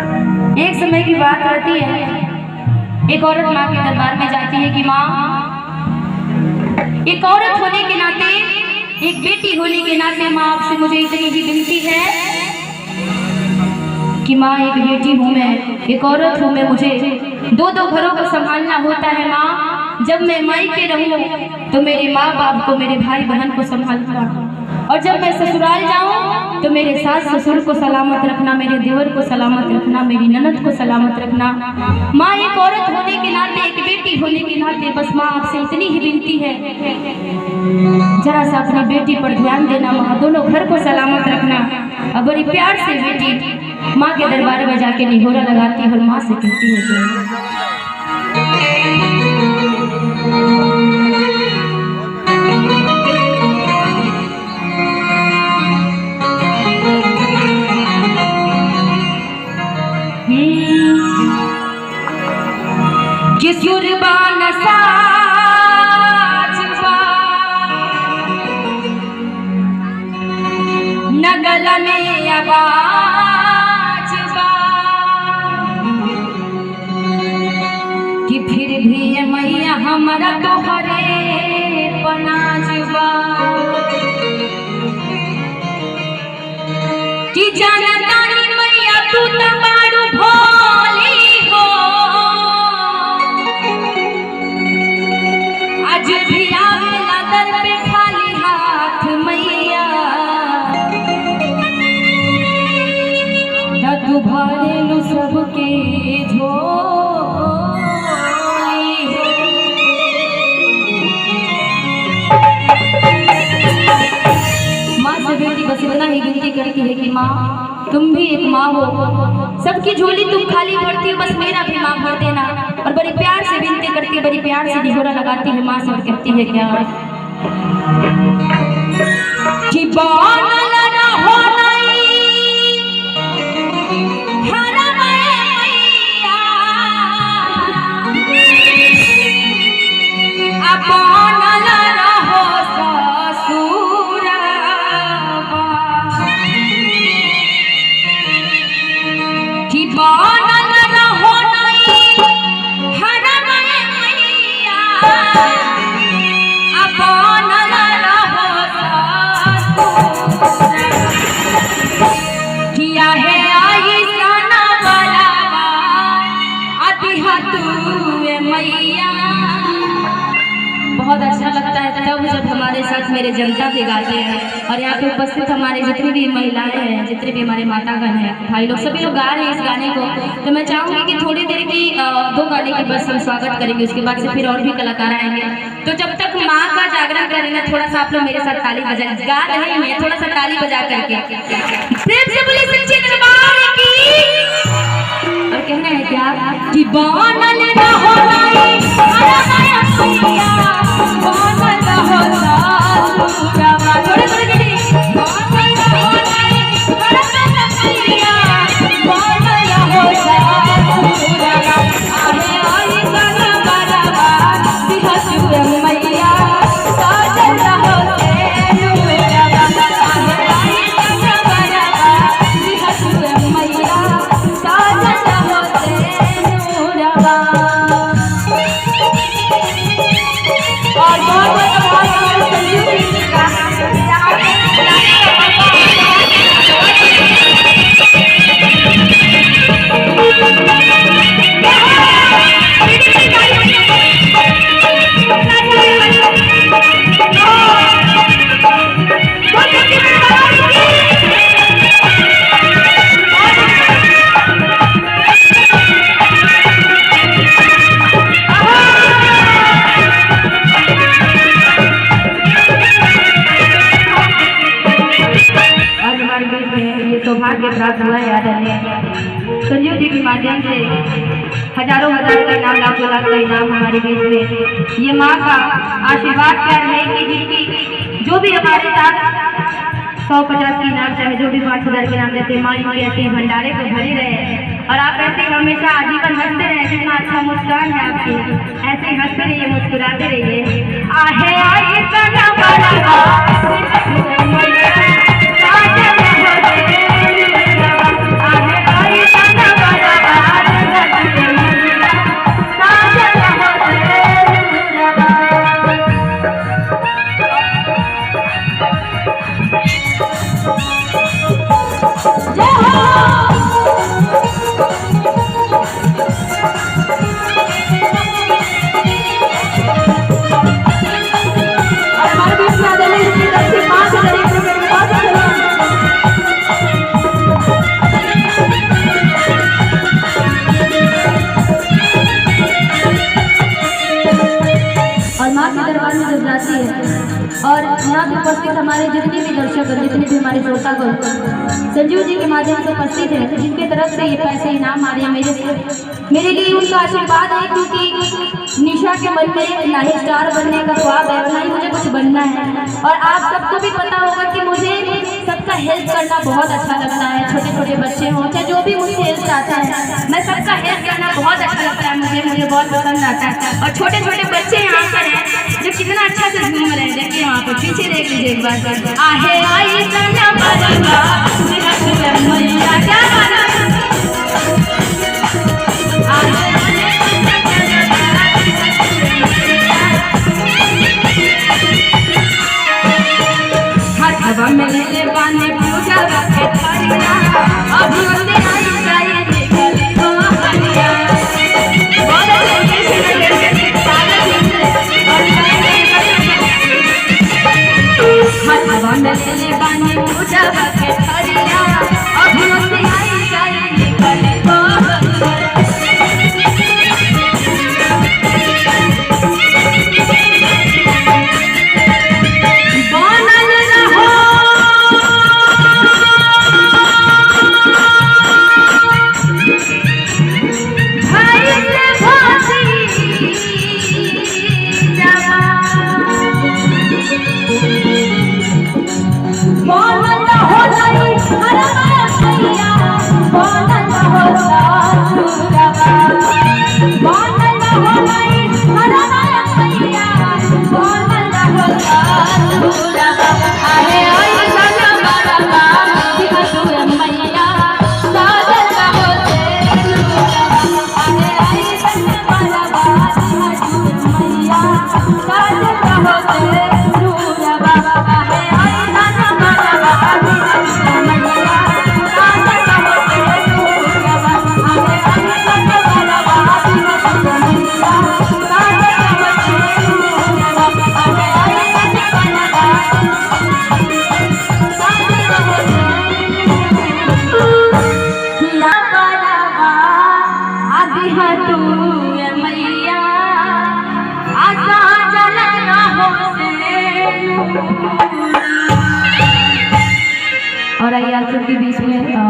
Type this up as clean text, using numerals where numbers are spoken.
एक समय की बात रहती है, एक औरत माँ के दरबार में जाती है कि माँ, एक औरत होने के नाते, एक बेटी होने के नाते माँ आपसे मुझे इतनी ही विनती है कि माँ एक बेटी हूँ मैं, एक औरत हूँ मैं, मुझे दो दो घरों को संभालना होता है माँ। जब मैं मायके रहूँ तो मेरे माँ बाप को, मेरे भाई बहन को संभालना, और जब मैं ससुराल जाऊँ तो मेरे सास ससुर को सलामत रखना, मेरे देवर को सलामत रखना, मेरी ननद को सलामत रखना। माँ एक औरत होने के नाते, एक बेटी होने के नाते बस माँ आपसे इतनी ही विनती है, जरा सा अपनी बेटी पर ध्यान देना माँ, दोनों घर को सलामत रखना। और बड़ी प्यार से बेटी माँ के दरबार में जाके निहोरा लगाती है और माँ से कहती है कि सुरबान साजबा नगल में आवाज बा, कि फिर भी ये मैया हमारा तोहरे पनाजबा, कि जानता नहीं मैया तू तो बारू भोली हो, आज भी आवेला दर पे खाली हाथ मैया, तू भरेलू सबके झोली हो। माँ से बेटी बस इतना ही विनती करती है कि माँ तुम भी एक माँ हो, सबकी झोली तुम खाली भरती हो, बस मेरा भी माँ भर देना। और बड़ी प्यार से विनती करती है, बड़ी प्यार से निहोरा लगाती है माँ से और कहती है क्या कि बनल रहो बहुत अच्छा लगता है तब जब हमारे साथ मेरे जनता भी गाते हैं। और यहाँ पे उपस्थित हमारे जितनी भी महिलाएं हैं, जितने भी हमारे मातागण हैं, भाई लोग, सभी लोग गा रहे हैं इस गाने को। तो मैं चाहूँगी कि थोड़ी देर की दो गाने की बस हम स्वागत करेंगे, उसके बाद से फिर और भी कलाकार आएंगे। तो जब तक माँ का जागरण करेंगे थोड़ा सा आप लोग मेरे साथ ताली बजा, गा रहे हैं थोड़ा सा ताली बजा करके प्रेम से बोलिए सच्चे दरबार की। और कहना है क्या कि बनल रहो सौभाग्य प्राप्त हुआ है। आदरणीय संजीव जी के माध्यम से हजारों हजार का इनाम, लाखों लाख का इनाम हमारे बीच में ये माँ का आशीर्वाद प्यार है कि जिनकी जो भी हमारे साथ 150 के इनाम चाहे जो भी 5000 के इनाम देते, माँ इनके ऐसे भंडारे को भरे रहे और आप ऐसे हमेशा आजीवन हंसते रहे। जितना अच्छा मुस्कान है आपकी, ऐसे हंसते रहिए, मुस्कुराते रहिए। आहे आई सना हमारे श्रोता को संजीव जी के माध्यम से उपस्थित है, जिनके तरफ से ये पैसे इनाम आ रहे हैं मेरे लिए उनका आशीर्वाद है, क्योंकि निशा के मन में ना ही स्टार बनने का ख्वाब है, ना ही मुझे कुछ बनना है। और आप सबको भी पता होगा कि मुझे सबका हेल्प करना बहुत अच्छा लगता है, छोटे छोटे बच्चे हों चाहे जो भी मुझसे हेल्प चाहता है, मैं सबका हेल्प करना बहुत अच्छा लगता है, मुझे बहुत पसंद आता है। और छोटे छोटे बच्चे यहाँ पर हैं जो कितना अच्छा से घूम रहे हैं, देखिए वहाँ पर पीछे देख लीजिए एक बार। आहे आई सना बरगा मैया क्या हवा में ले बाने पूजा रखे थारिया अब होते आई जाए निकल तो हरिया बोले हवा में ले बाने पूजा रखे थारिया अब होते आई जाए निकल तो और आइए आप सबके बीच में